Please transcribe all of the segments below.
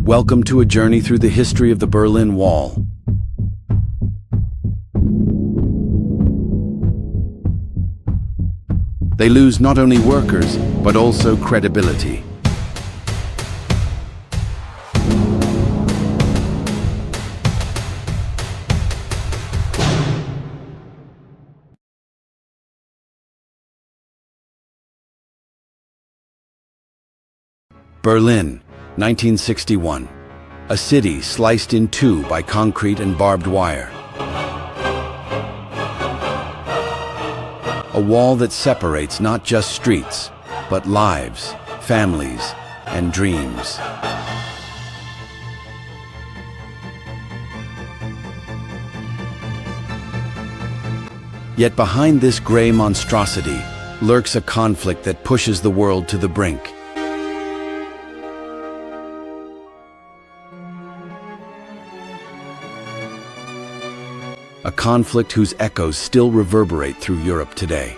Welcome to a journey through the history of the Berlin Wall. They lose not only workers, but also credibility. Berlin, 1961. A city sliced in two by concrete and barbed wire. A wall that separates not just streets, but lives, families, and dreams. Yet behind this gray monstrosity lurks a conflict that pushes the world to the brink. A conflict whose echoes still reverberate through Europe today.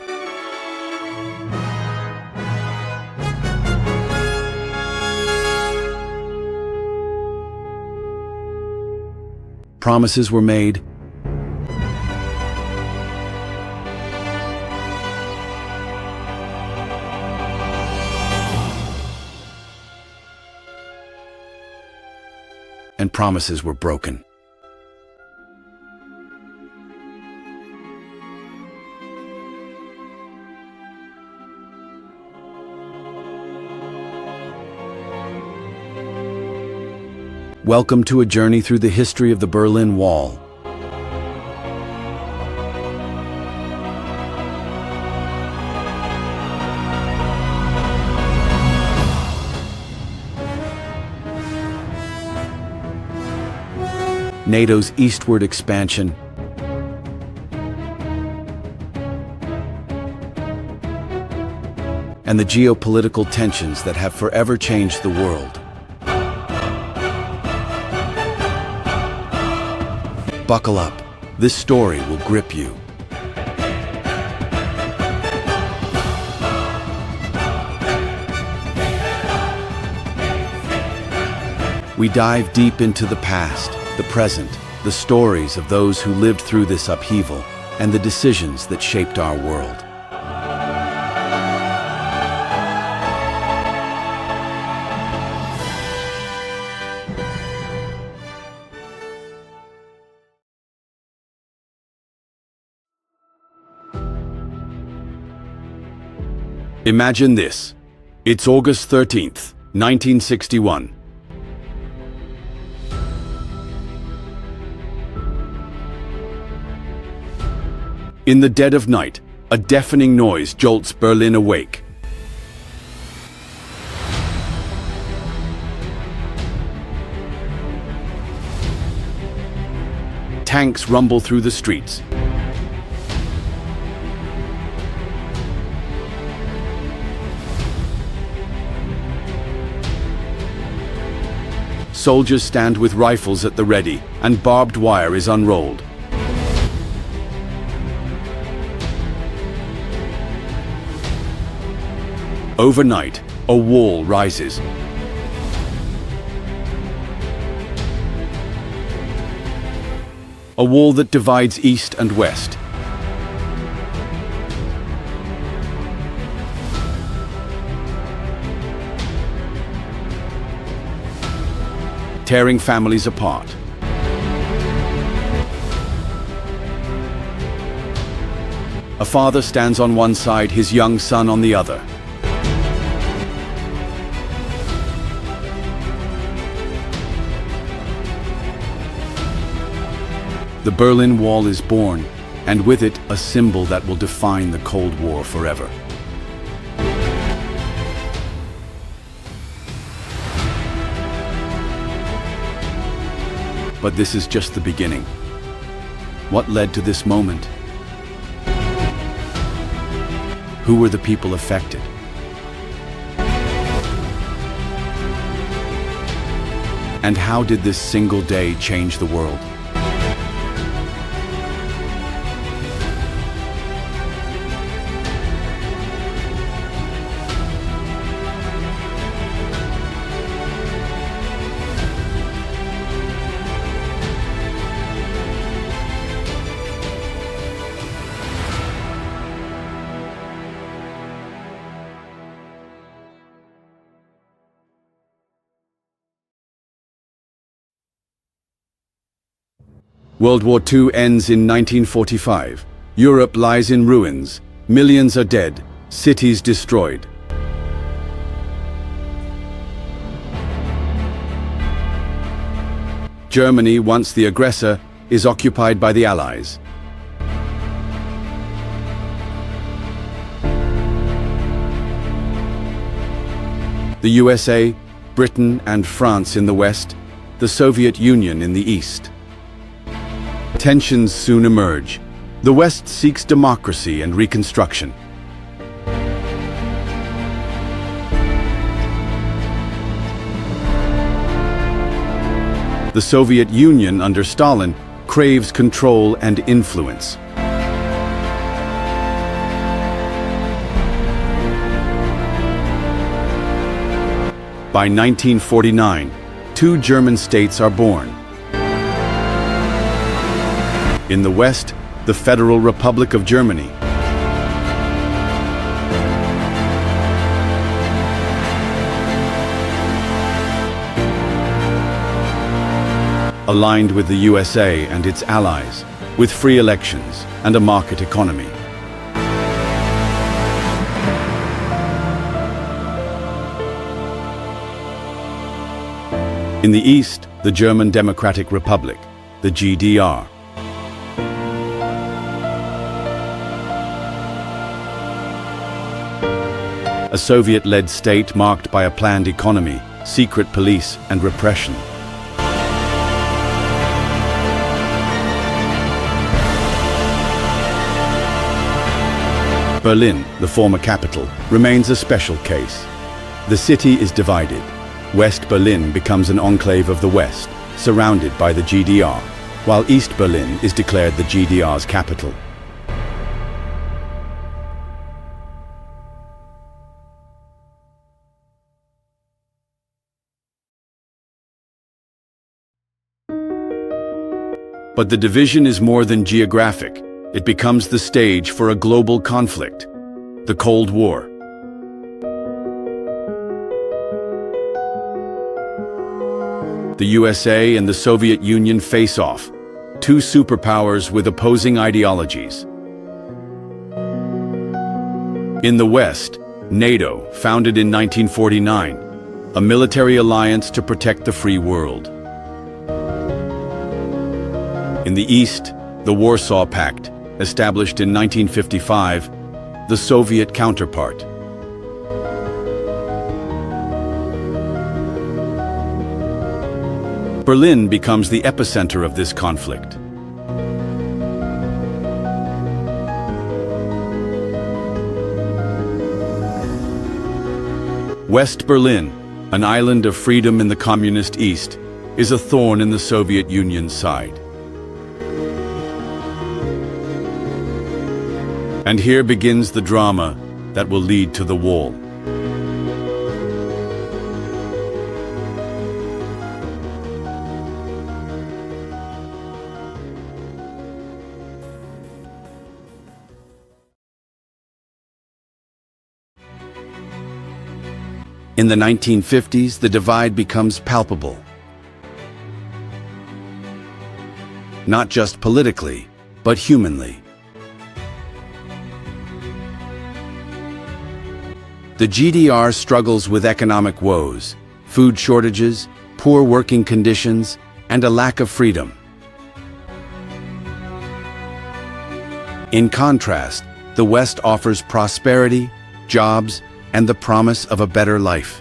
Promises were made, and promises were broken. Welcome to a journey through the history of the Berlin Wall. NATO's eastward expansion, and the geopolitical tensions that have forever changed the world. Buckle up. This story will grip you. We dive deep into the past, the present, the stories of those who lived through this upheaval, and the decisions that shaped our world. Imagine this. It's August 13th, 1961. In the dead of night, a deafening noise jolts Berlin awake. Tanks rumble through the streets. Soldiers stand with rifles at the ready, and barbed wire is unrolled. Overnight, a wall rises. A wall that divides east and west. Tearing families apart. A father stands on one side, his young son on the other. The Berlin Wall is born, and with it, a symbol that will define the Cold War forever. But this is just the beginning. What led to this moment? Who were the people affected? And how did this single day change the world? World War II ends in 1945. Europe lies in ruins. Millions are dead. Cities destroyed. Germany, once the aggressor, is occupied by the Allies. The USA, Britain and France in the west, the Soviet Union in the east. Tensions soon emerge. The West seeks democracy and reconstruction. The Soviet Union under Stalin craves control and influence. By 1949, two German states are born. In the West, the Federal Republic of Germany. Aligned with the USA and its allies, with free elections and a market economy. In the East, the German Democratic Republic, the GDR. A Soviet-led state marked by a planned economy, secret police, and repression. Berlin, the former capital, remains a special case. The city is divided. West Berlin becomes an enclave of the West, surrounded by the GDR, while East Berlin is declared the GDR's capital. But the division is more than geographic. It becomes the stage for a global conflict, the Cold War. The USA and the Soviet Union face off, two superpowers with opposing ideologies. In the West, NATO, founded in 1949, a military alliance to protect the free world. In the East, the Warsaw Pact, established in 1955, the Soviet counterpart. Berlin becomes the epicenter of this conflict. West Berlin, an island of freedom in the communist East, is a thorn in the Soviet Union's side. And here begins the drama that will lead to the wall. In the 1950s, the divide becomes palpable. Not just politically, but humanly. The GDR struggles with economic woes, food shortages, poor working conditions, and a lack of freedom. In contrast, the West offers prosperity, jobs, and the promise of a better life.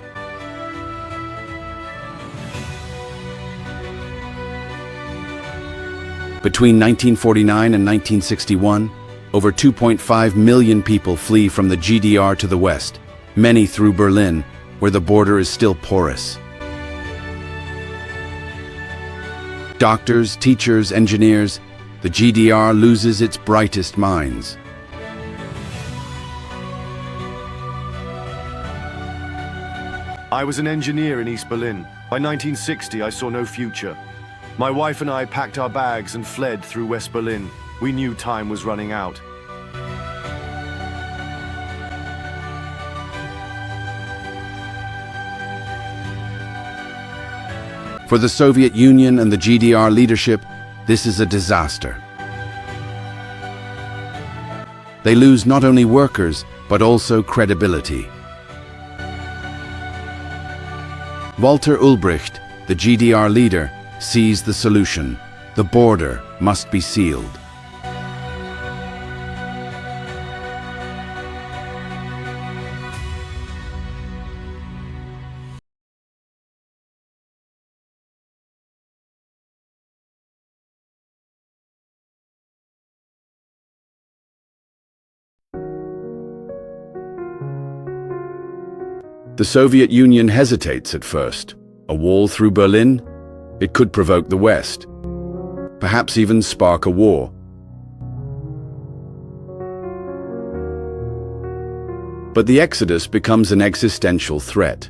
Between 1949 and 1961, over 2.5 million people flee from the GDR to the West, many through Berlin, where the border is still porous. Doctors, teachers, engineers, the GDR loses its brightest minds. I was an engineer in East Berlin. By 1960, I saw no future. My wife and I packed our bags and fled through West Berlin. We knew time was running out. For the Soviet Union and the GDR leadership, This is a disaster. They lose not only workers, but also credibility. Walter Ulbricht, the GDR leader, sees the solution. The border must be sealed. The Soviet Union hesitates at first. A wall through Berlin? It could provoke the West, perhaps even spark a war. But the exodus becomes an existential threat.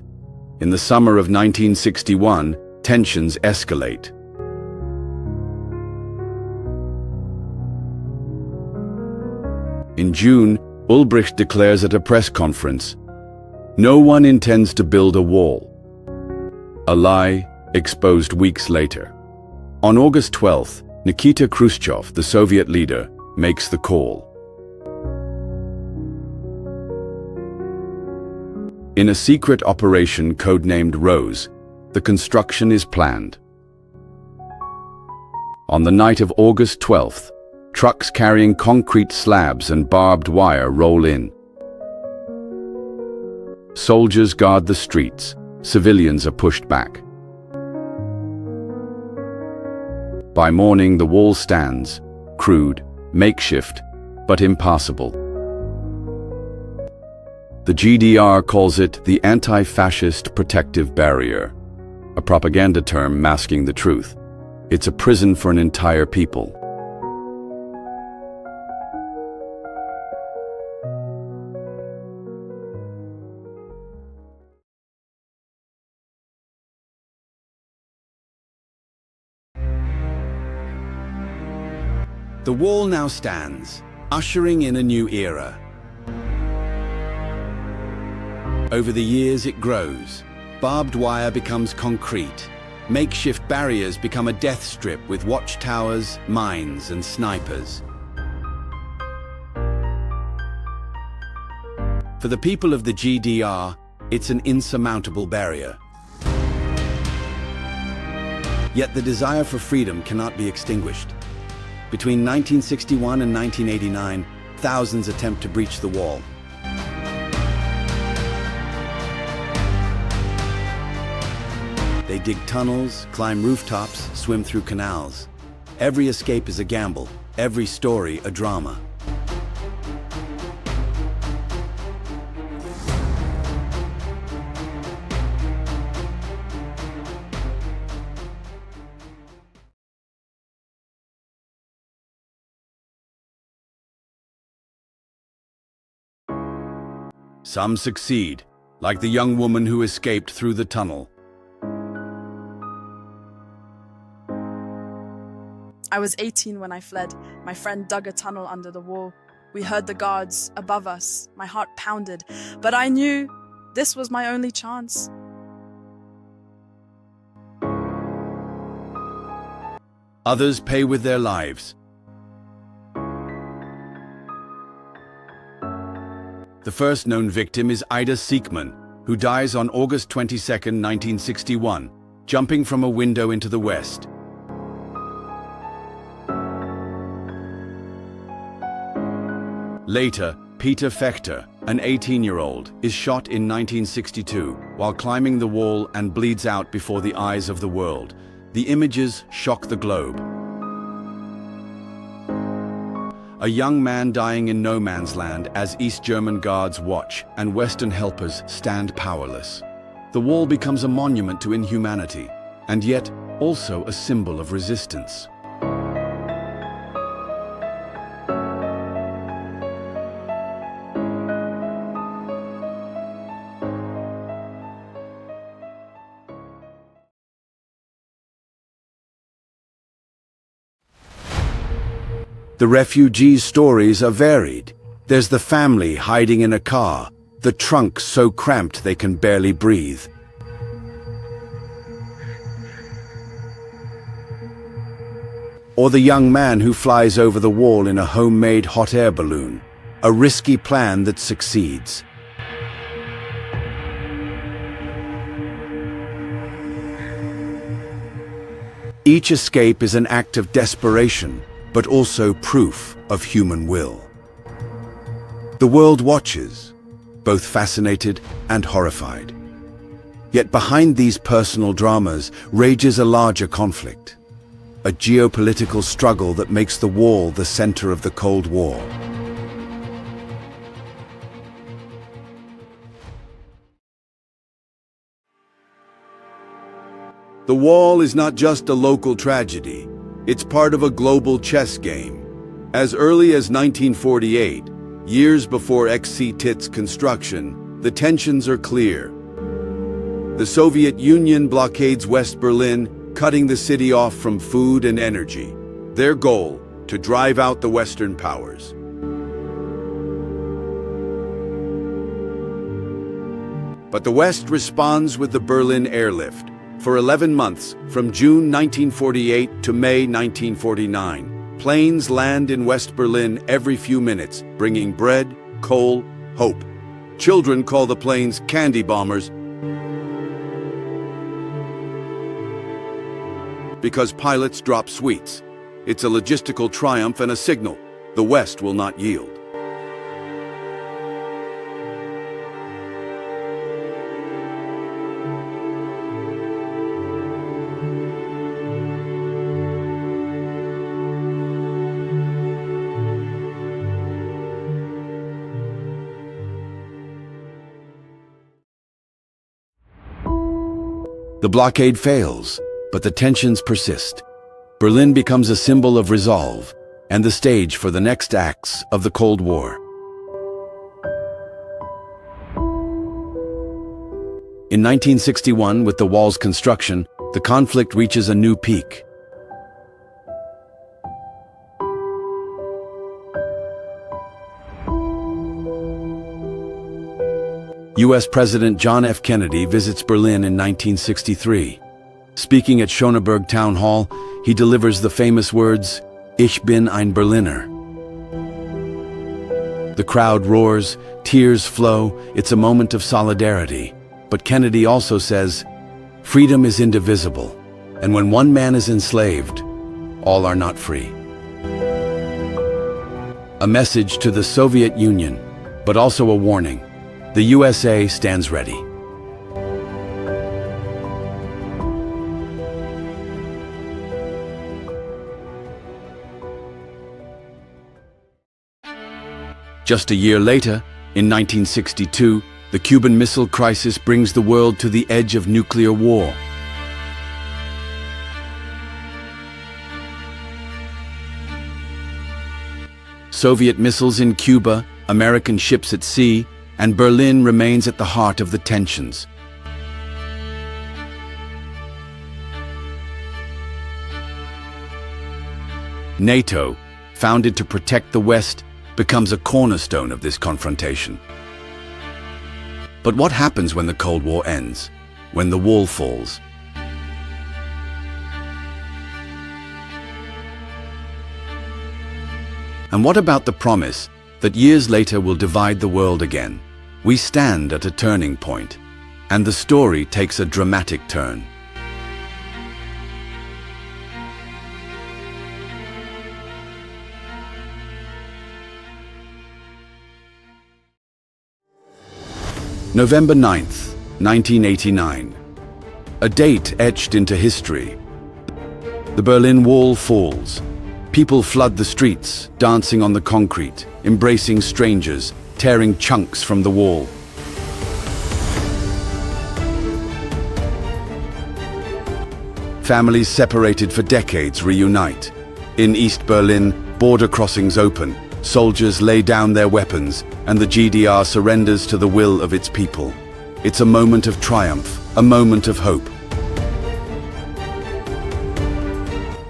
In the summer of 1961, tensions escalate. In June, Ulbricht declares at a press conference, "No one intends to build a wall." A lie exposed weeks later. On August 12th, Nikita Khrushchev, the Soviet leader, makes the call. In a secret operation codenamed Rose, the construction is planned. On the night of August 12th, trucks carrying concrete slabs and barbed wire roll in. Soldiers guard the streets. Civilians are pushed back. By morning, the wall stands, crude, makeshift, but impassable. The GDR calls it the Anti-Fascist Protective Barrier, a propaganda term masking the truth. It's a prison for an entire people. The wall now stands, ushering in a new era. Over the years it grows. Barbed wire becomes concrete. Makeshift barriers become a death strip with watchtowers, mines, and snipers. For the people of the GDR, it's an insurmountable barrier. Yet the desire for freedom cannot be extinguished. Between 1961 and 1989, thousands attempt to breach the wall. They dig tunnels, climb rooftops, swim through canals. Every escape is a gamble, every story a drama. Some succeed, like the young woman who escaped through the tunnel. I was 18 when I fled. My friend dug a tunnel under the wall. We heard the guards above us. My heart pounded, but I knew this was my only chance. Others pay with their lives. The first known victim is Ida Siekman, who dies on August 22, 1961, jumping from a window into the West. Later, Peter Fechter, an 18-year-old, is shot in 1962 while climbing the wall and bleeds out before the eyes of the world. The images shock the globe. A young man dying in no man's land as East German guards watch and Western helpers stand powerless. The wall becomes a monument to inhumanity, and yet also a symbol of resistance. The refugees' stories are varied. There's the family hiding in a car, the trunk so cramped they can barely breathe. or the young man who flies over the wall in a homemade hot air balloon, a risky plan that succeeds. Each escape is an act of desperation, but also proof of human will. The world watches, both fascinated and horrified. Yet behind these personal dramas rages a larger conflict, a geopolitical struggle that makes the wall the center of the Cold War. The wall is not just a local tragedy, it's part of a global chess game. As early as 1948, years before XC-TIT's construction, the tensions are clear. The Soviet Union blockades West Berlin, cutting the city off from food and energy. Their goal, to drive out the Western powers. But the West responds with the Berlin Airlift. For 11 months, from June 1948 to May 1949, planes land in West Berlin every few minutes, bringing bread, coal, hope. Children call the planes candy bombers because pilots drop sweets. It's a logistical triumph and a signal. The West will not yield. The blockade fails, but the tensions persist. Berlin becomes a symbol of resolve and the stage for the next acts of the Cold War. In 1961, with the wall's construction, the conflict reaches a new peak. U.S. President John F. Kennedy visits Berlin in 1963. Speaking at Schöneberg Town Hall, he delivers the famous words, "Ich bin ein Berliner." The crowd roars, tears flow, it's a moment of solidarity. But Kennedy also says, freedom is indivisible, and when one man is enslaved, all are not free. A message to the Soviet Union, but also a warning. The USA stands ready. Just a year later, in 1962, the Cuban Missile Crisis brings the world to the edge of nuclear war. Soviet missiles in Cuba, American ships at sea, and Berlin remains at the heart of the tensions. NATO, founded to protect the West, becomes a cornerstone of this confrontation. But what happens when the Cold War ends, when the wall falls? And what about the promise that years later will divide the world again? We stand at a turning point, and the story takes a dramatic turn. November 9th, 1989. A date etched into history. The Berlin Wall falls. People flood the streets, dancing on the concrete, embracing strangers, tearing chunks from the wall. Families separated for decades reunite. In East Berlin, border crossings open, soldiers lay down their weapons, and the GDR surrenders to the will of its people. It's a moment of triumph, a moment of hope.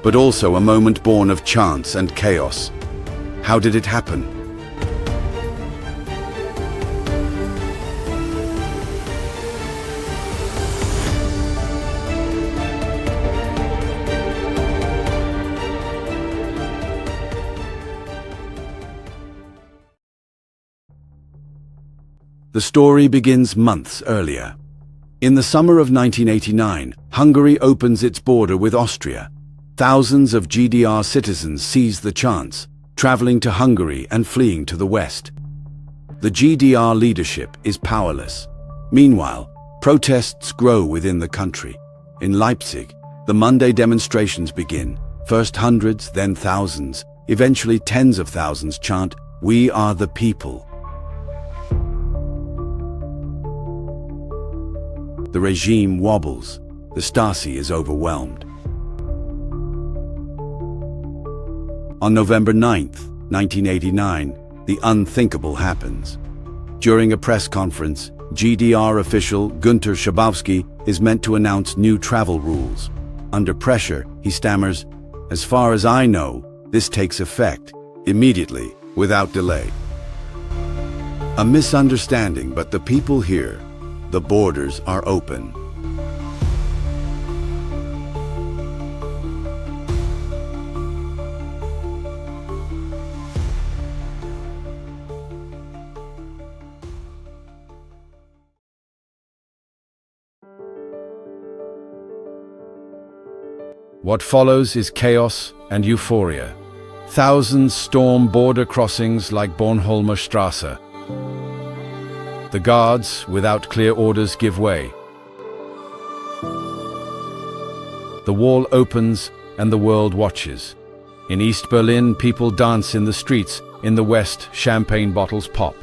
But also a moment born of chance and chaos. How did it happen? The story begins months earlier. In the summer of 1989, Hungary opens its border with Austria. Thousands of GDR citizens seize the chance, traveling to Hungary and fleeing to the west. The GDR leadership is powerless. Meanwhile, protests grow within the country. In Leipzig, the Monday demonstrations begin. First hundreds, then thousands, eventually tens of thousands chant, "We are the people." The regime wobbles. The Stasi is overwhelmed. On November 9th, 1989, the unthinkable happens. During a press conference, GDR official Günter Schabowski is meant to announce new travel rules. Under pressure, he stammers, "As far as I know, this takes effect immediately, without delay." A misunderstanding, but the people hear. The borders are open. What follows is chaos and euphoria. Thousands storm border crossings like Bornholmer Straße. The guards, without clear orders, give way. The wall opens and the world watches. In East Berlin, people dance in the streets. In the West, champagne bottles pop.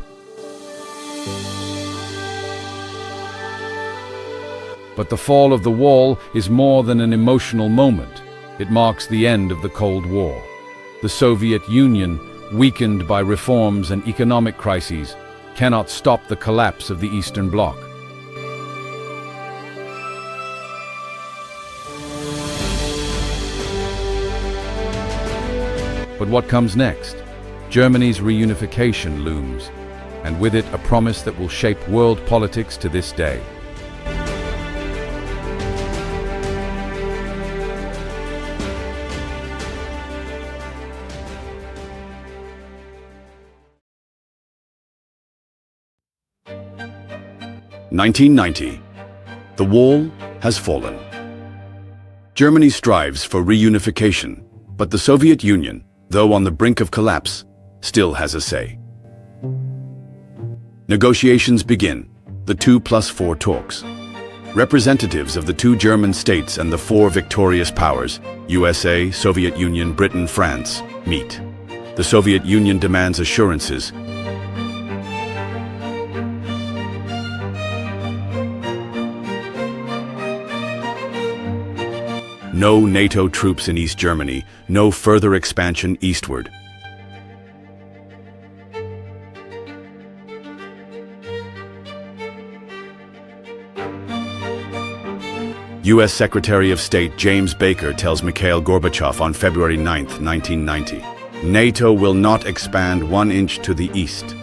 But the fall of the wall is more than an emotional moment. It marks the end of the Cold War. The Soviet Union, weakened by reforms and economic crises, cannot stop the collapse of the Eastern Bloc. But what comes next? Germany's reunification looms, and with it a promise that will shape world politics to this day. (1990). The wall has fallen. Germany strives for reunification, but the Soviet Union, though on the brink of collapse, still has a say. Negotiations begin, the 2+4 talks. Representatives of the two German states and the four victorious powers, USA, Soviet Union, Britain, France, meet. The Soviet Union demands assurances. No NATO troops in East Germany, no further expansion eastward. U.S. Secretary of State James Baker tells Mikhail Gorbachev on February 9, 1990, NATO will not expand 1 inch to the east.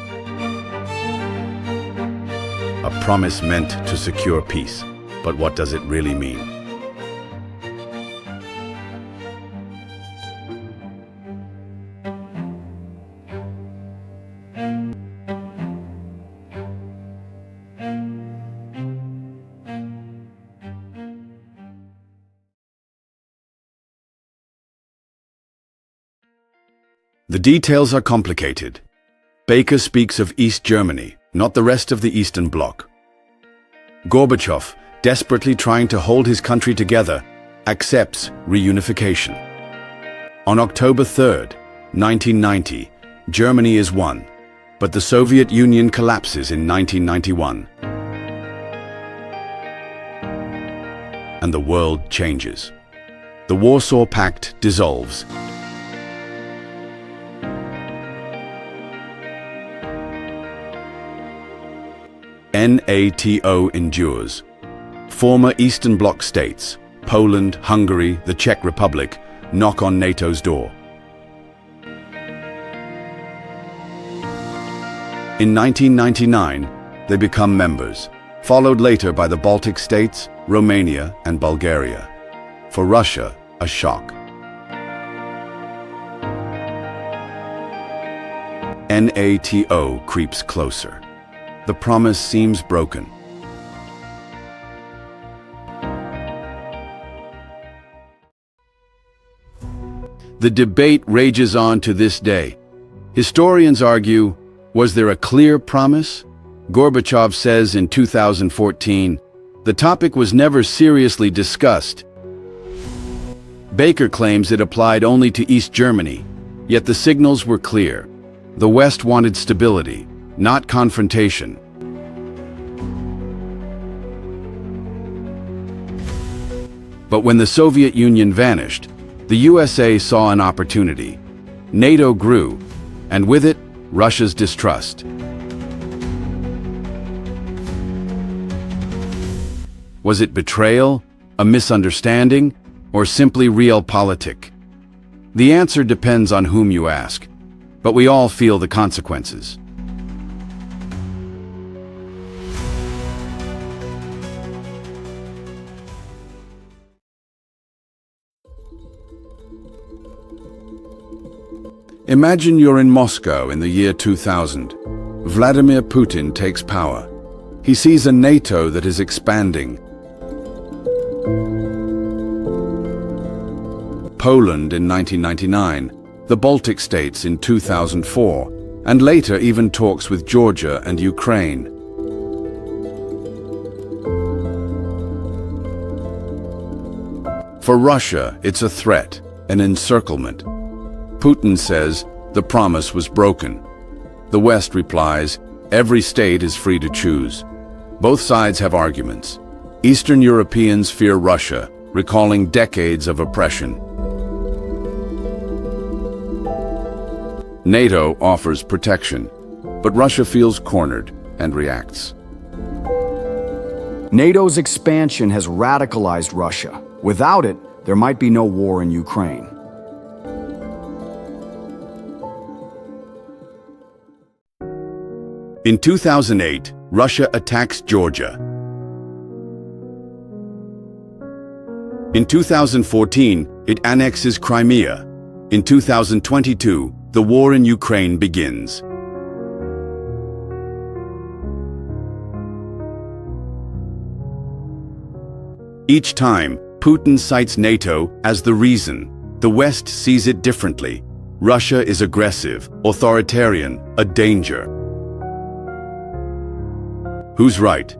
A promise meant to secure peace, but what does it really mean? The details are complicated. Baker speaks of East Germany, not the rest of the Eastern Bloc. Gorbachev, desperately trying to hold his country together, accepts reunification. On October 3, 1990, Germany is won, but the Soviet Union collapses in 1991. And the world changes. The Warsaw Pact dissolves. NATO endures. Former Eastern Bloc states, Poland, Hungary, the Czech Republic, knock on NATO's door. In 1999, they become members, followed later by the Baltic states, Romania, and Bulgaria. For Russia, a shock. NATO creeps closer. the promise seems broken. The debate rages on to this day. Historians argue, was there a clear promise? Gorbachev says in 2014, the topic was never seriously discussed. Baker claims it applied only to East Germany, yet the signals were clear. The West wanted stability, not confrontation. But when the Soviet Union vanished, the USA saw an opportunity. NATO grew, and with it, Russia's distrust. Was it betrayal, a misunderstanding, or simply realpolitik? The answer depends on whom you ask, but we all feel the consequences. Imagine you're in Moscow in the year 2000. Vladimir Putin takes power. He sees a NATO that is expanding. Poland in 1999, the Baltic states in 2004, and later even talks with Georgia and Ukraine. For Russia, it's a threat, an encirclement. Putin says the promise was broken. The West replies, every state is free to choose. Both sides have arguments. Eastern Europeans fear Russia, recalling decades of oppression. NATO offers protection, but Russia feels cornered and reacts. NATO's expansion has radicalized Russia. Without it, there might be no war in Ukraine. In 2008, Russia attacks Georgia. In 2014, it annexes Crimea. In 2022, the war in Ukraine begins. Each time, Putin cites NATO as the reason. The West sees it differently. Russia is aggressive, authoritarian, a danger. Who's right?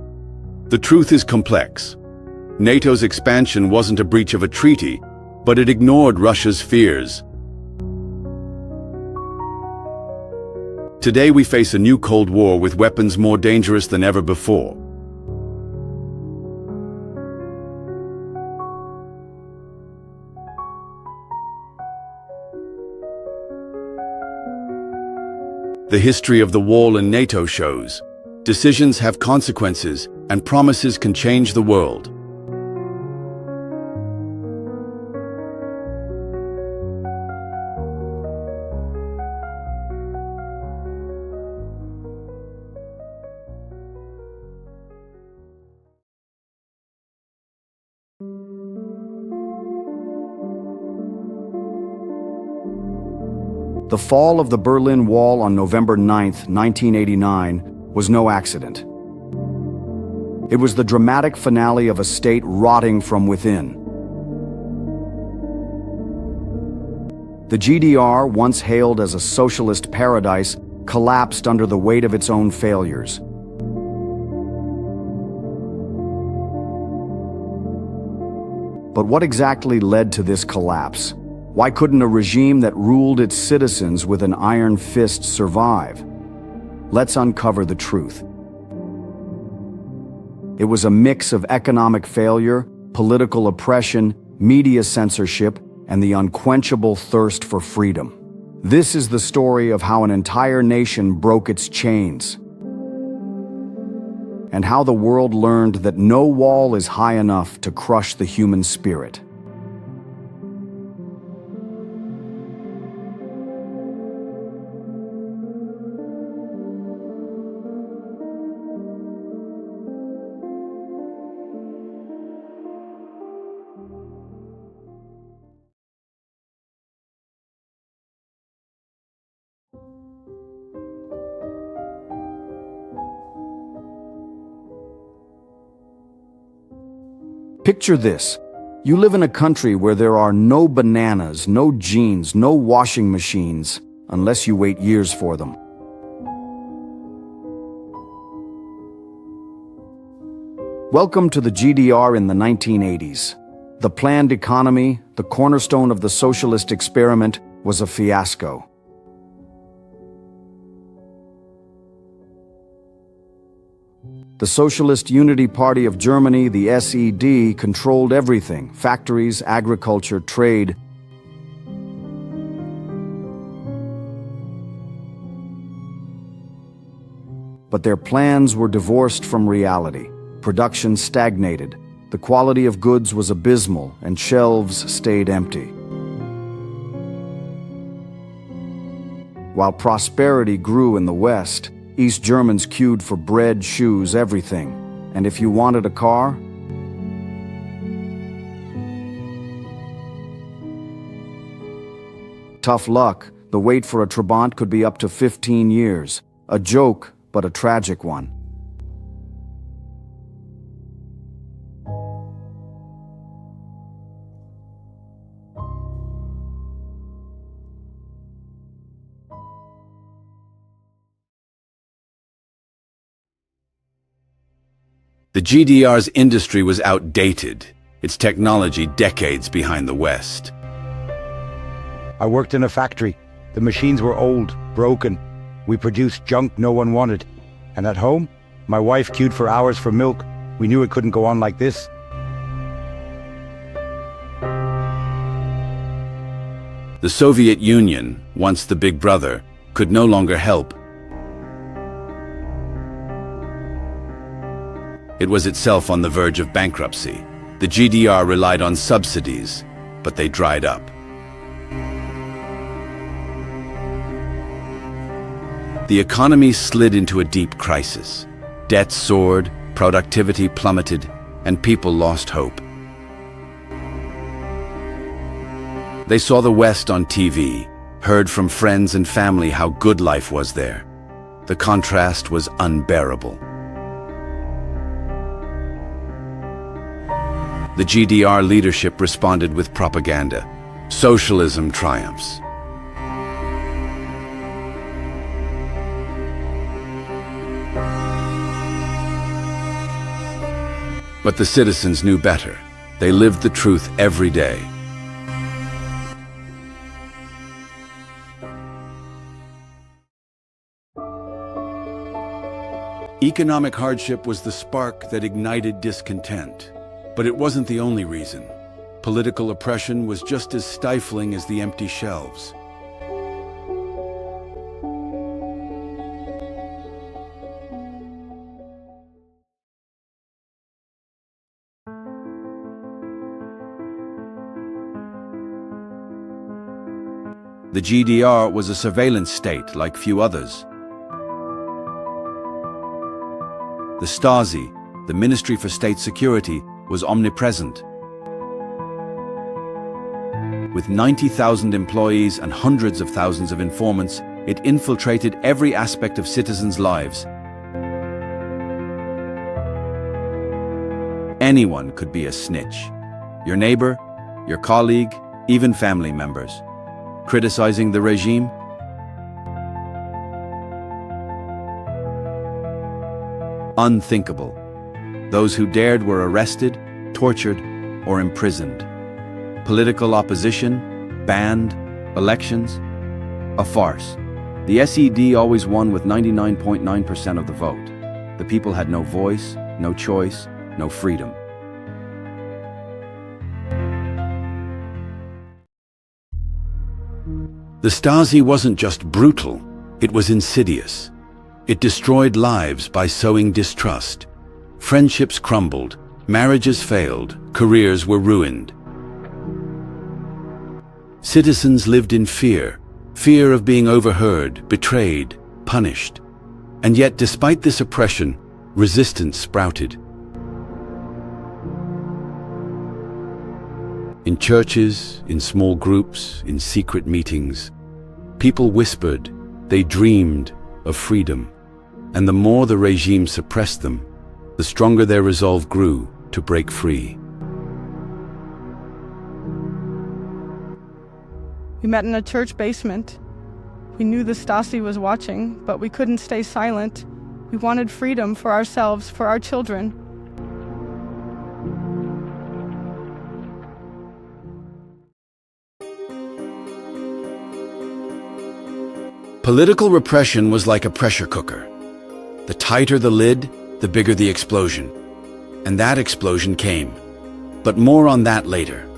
The truth is complex. NATO's expansion wasn't a breach of a treaty, but it ignored Russia's fears. Today we face a new Cold War with weapons more dangerous than ever before. The history of the wall and NATO shows decisions have consequences, and promises can change the world. The fall of the Berlin Wall on November 9, 1989, was no accident. It was the dramatic finale of a state rotting from within. The GDR, once hailed as a socialist paradise, collapsed under the weight of its own failures. But what exactly led to this collapse? Why couldn't a regime that ruled its citizens with an iron fist survive? Let's uncover the truth. It was a mix of economic failure, political oppression, media censorship, and the unquenchable thirst for freedom. This is the story of how an entire nation broke its chains, and how the world learned that no wall is high enough to crush the human spirit. Picture this. You live in a country where there are no bananas, no jeans, no washing machines, unless you wait years for them. Welcome to the GDR in the 1980s. The planned economy, the cornerstone of the socialist experiment, was a fiasco. The Socialist Unity Party of Germany, the SED, controlled everything: factories, agriculture, trade. But their plans were divorced from reality. Production stagnated. The quality of goods was abysmal, and shelves stayed empty. While prosperity grew in the West, East Germans queued for bread, shoes, everything. And if you wanted a car, tough luck. The wait for a Trabant could be up to 15 years. A joke, but a tragic one. The GDR's industry was outdated, its technology decades behind the West. I worked in a factory. The machines were old, broken. We produced junk no one wanted. And at home, my wife queued for hours for milk. We knew it couldn't go on like this. The Soviet Union, once the big brother, could no longer help. It was itself on the verge of bankruptcy. The GDR relied on subsidies, but they dried up. The economy slid into a deep crisis. Debt soared, productivity plummeted, and people lost hope. They saw the West on TV, heard from friends and family how good life was there. The contrast was unbearable. The GDR leadership responded with propaganda. Socialism triumphs. But the citizens knew better. They lived the truth every day. Economic hardship was the spark that ignited discontent. But it wasn't the only reason. Political oppression was just as stifling as the empty shelves. The GDR was a surveillance state like few others. The Stasi, the Ministry for State Security, was omnipresent. With 90,000 employees and hundreds of thousands of informants, it infiltrated every aspect of citizens' lives. Anyone could be a snitch. Your neighbor, your colleague, even family members. Criticizing the regime? Unthinkable. Those who dared were arrested, tortured, or imprisoned. Political opposition, banned, elections, a farce. The SED always won with 99.9% of the vote. The people had no voice, no choice, no freedom. The Stasi wasn't just brutal, it was insidious. It destroyed lives by sowing distrust. Friendships crumbled, marriages failed, careers were ruined. Citizens lived in fear of being overheard, betrayed, punished. And yet, despite this oppression, resistance sprouted. In churches, in small groups, in secret meetings, people whispered, they dreamed of freedom. And the more the regime suppressed them, the stronger their resolve grew to break free. We met in a church basement. We knew the Stasi was watching, but we couldn't stay silent. We wanted freedom for ourselves, for our children. Political repression was like a pressure cooker. The tighter the lid, the bigger the explosion. And that explosion came. But more on that later.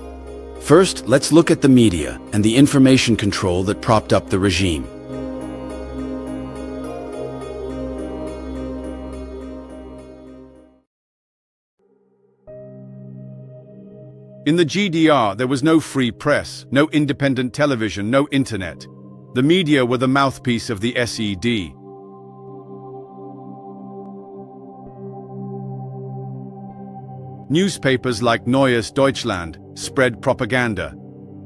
First, let's look at the media and the information control that propped up the regime. In the GDR, there was no free press, no independent television, no internet. The media were the mouthpiece of the SED. Newspapers like Neues Deutschland spread propaganda.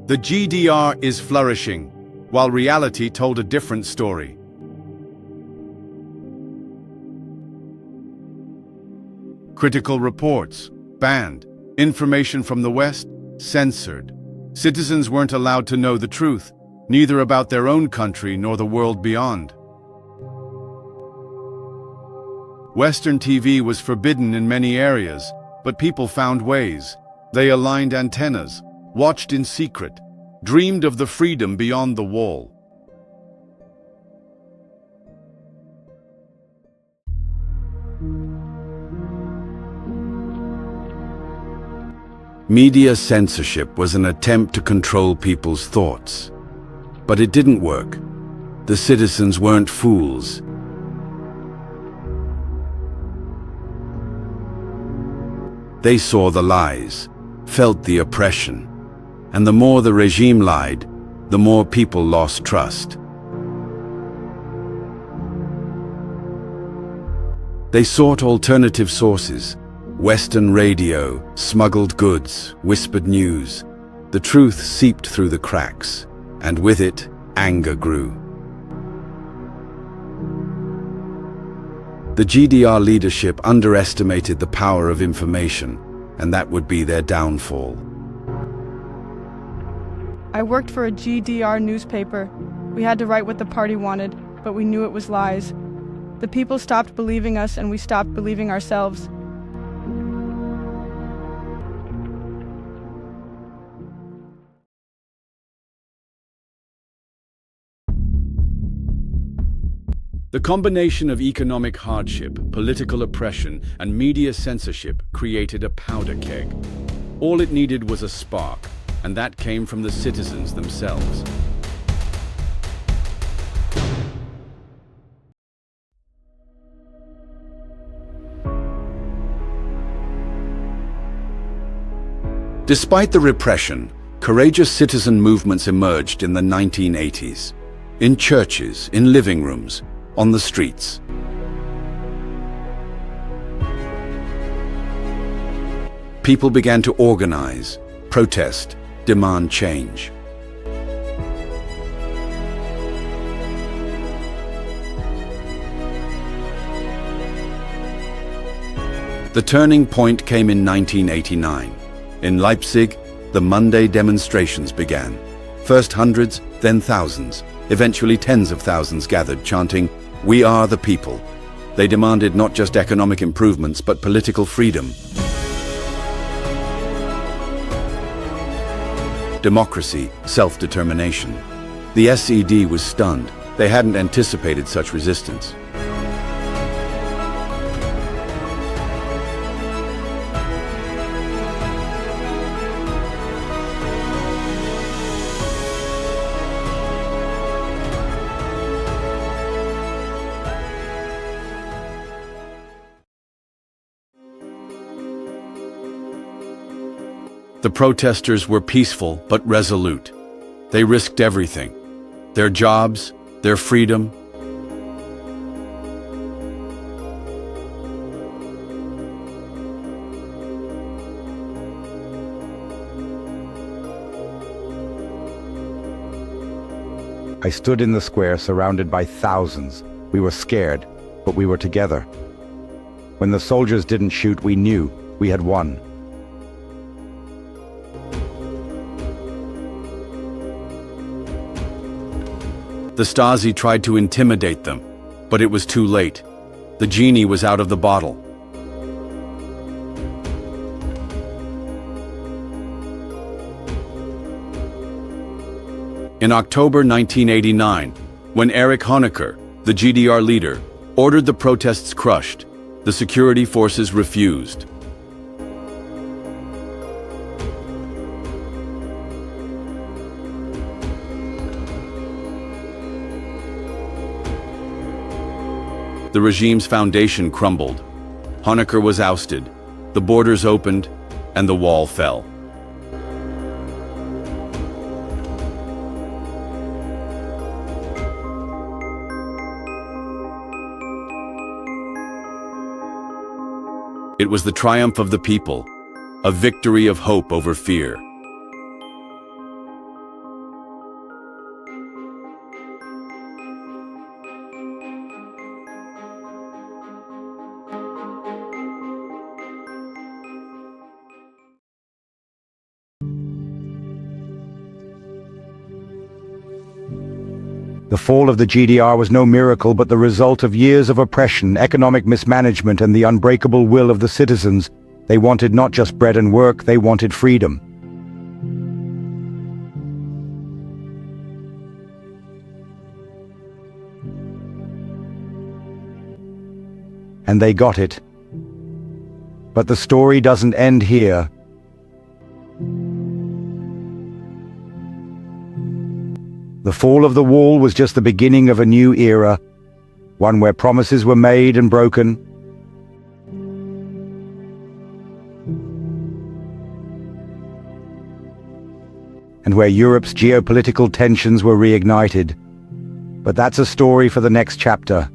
The GDR is flourishing, while reality told a different story. Critical reports banned. Information from the West censored. Citizens weren't allowed to know the truth, neither about their own country nor the world beyond. Western TV was forbidden in many areas, but people found ways. They aligned antennas, watched in secret, dreamed of the freedom beyond the wall. Media censorship was an attempt to control people's thoughts. But it didn't work. The citizens weren't fools. They saw the lies, felt the oppression, and the more the regime lied, the more people lost trust. They sought alternative sources. Western radio, smuggled goods, whispered news. The truth seeped through the cracks, and with it, anger grew. The GDR leadership underestimated the power of information, and that would be their downfall. I worked for a GDR newspaper. We had to write what the party wanted, but we knew it was lies. The people stopped believing us, and we stopped believing ourselves. The combination of economic hardship, political oppression, and media censorship created a powder keg. All it needed was a spark, and that came from the citizens themselves. Despite the repression, courageous citizen movements emerged in the 1980s. In churches, in living rooms, on the streets. People began to organize, protest, demand change. The turning point came in 1989. In Leipzig, the Monday demonstrations began. First hundreds, then thousands. Eventually tens of thousands gathered, chanting, "We are the people." They demanded not just economic improvements, but political freedom. Democracy, self-determination. The SED was stunned. They hadn't anticipated such resistance. The protesters were peaceful but resolute. They risked everything: their jobs, their freedom. I stood in the square surrounded by thousands. We were scared, but we were together. When the soldiers didn't shoot, we knew we had won. The Stasi tried to intimidate them, but it was too late. The genie was out of the bottle. In October 1989, when Erich Honecker, the GDR leader, ordered the protests crushed, the security forces refused. The regime's foundation crumbled. Honecker was ousted, the borders opened, and the wall fell. It was the triumph of the people, a victory of hope over fear. The fall of the GDR was no miracle but the result of years of oppression, economic mismanagement, and the unbreakable will of the citizens. They wanted not just bread and work, they wanted freedom. And they got it. But the story doesn't end here. The fall of the wall was just the beginning of a new era, one where promises were made and broken, and where Europe's geopolitical tensions were reignited. But that's a story for the next chapter.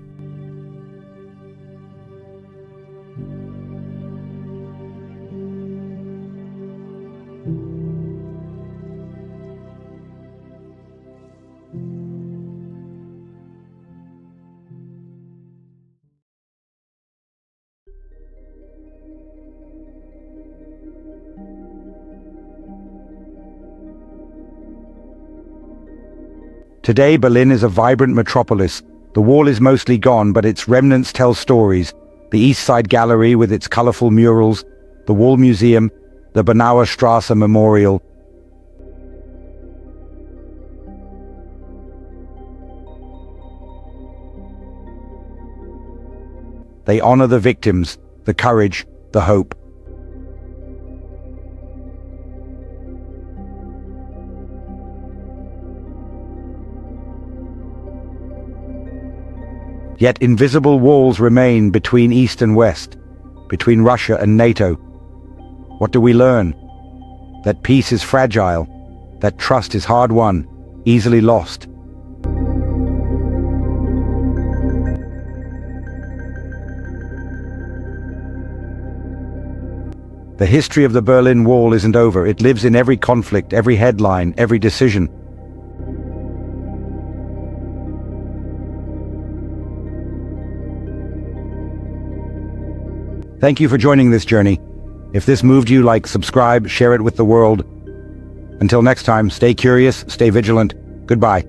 Today, Berlin is a vibrant metropolis. The wall is mostly gone, but its remnants tell stories. The East Side Gallery with its colorful murals, the Wall Museum, the Bernauer Straße Memorial. They honor the victims, the courage, the hope. Yet invisible walls remain between East and West, between Russia and NATO. What do we learn? That peace is fragile, that trust is hard-won, easily lost. The history of the Berlin Wall isn't over. It lives in every conflict, every headline, every decision. Thank you for joining this journey. If this moved you, like, subscribe, share it with the world. Until next time, stay curious, stay vigilant. Goodbye.